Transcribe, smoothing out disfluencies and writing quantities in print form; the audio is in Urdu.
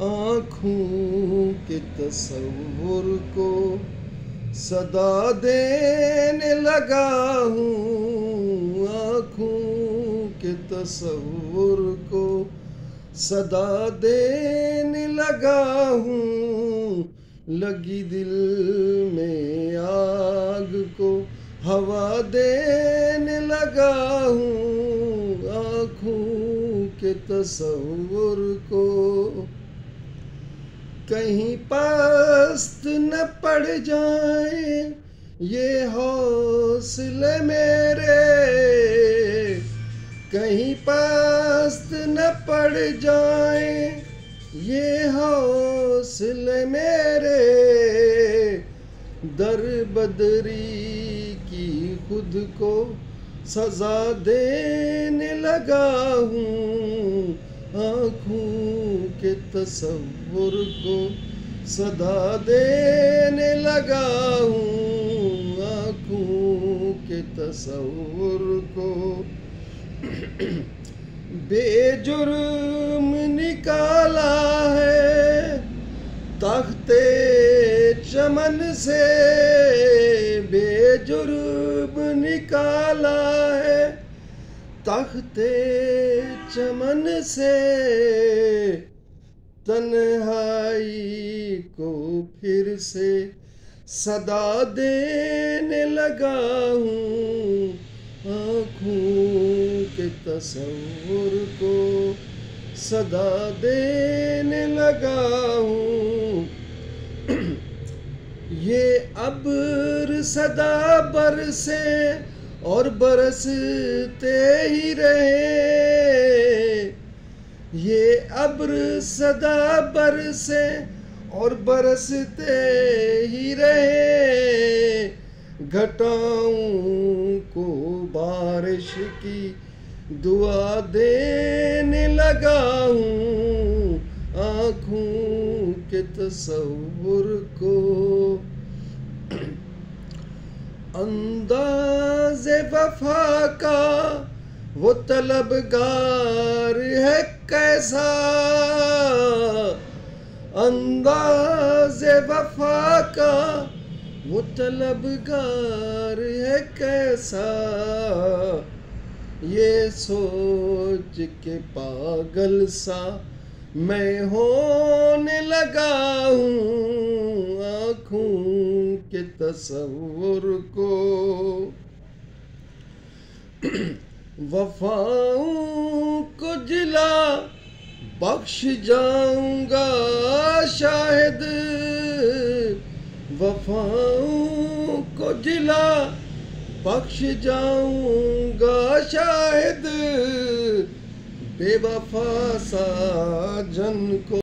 آنکھوں کے تصور کو صدا دینے لگا ہوں، آنکھوں کے تصور کو صدا دینے لگا ہوں، لگی دل میں آگ کو ہوا دینے لگا ہوں، آنکھوں کے تصور کو کہیں پست نہ پڑ جائیں یہ حوصلے میرے، کہیں پست نہ پڑ جائیں یہ حوصلے میرے، در بدری کی خود کو سزا دینے لگا ہوں، آنکھوں کے تصور کو صدا دینے لگا ہوں، آنکھوں کے تصور کو بے جرم نکالا ہے تخت چمن سے، بے جرم نکالا ہے تخت چمن سے، تنہائی کو پھر سے صدا دینے لگا ہوں، آنکھوں کے تصور کو صدا دینے لگا ہوں، یہ ابر صدا برسے اور برستے ہی رہے، یہ ابر صدا برسے اور برستے ہی رہے، گھٹاؤں کو بارش کی دعا دینے لگا ہوں، آنکھوں کے تصور کو انداز وفا کا وہ طلبگار ہے کیسا، انداز وفا کا وہ طلبگار ہے کیسا، یہ سوچ کے پاگل سا میں ہونے لگا ہوں، آنکھوں کے تصور کو وفاؤں کو جلا بخش جاؤں گا شاہد، وفاؤں کو جلا بخش جاؤں گا شاہد، بے وفا ساجن کو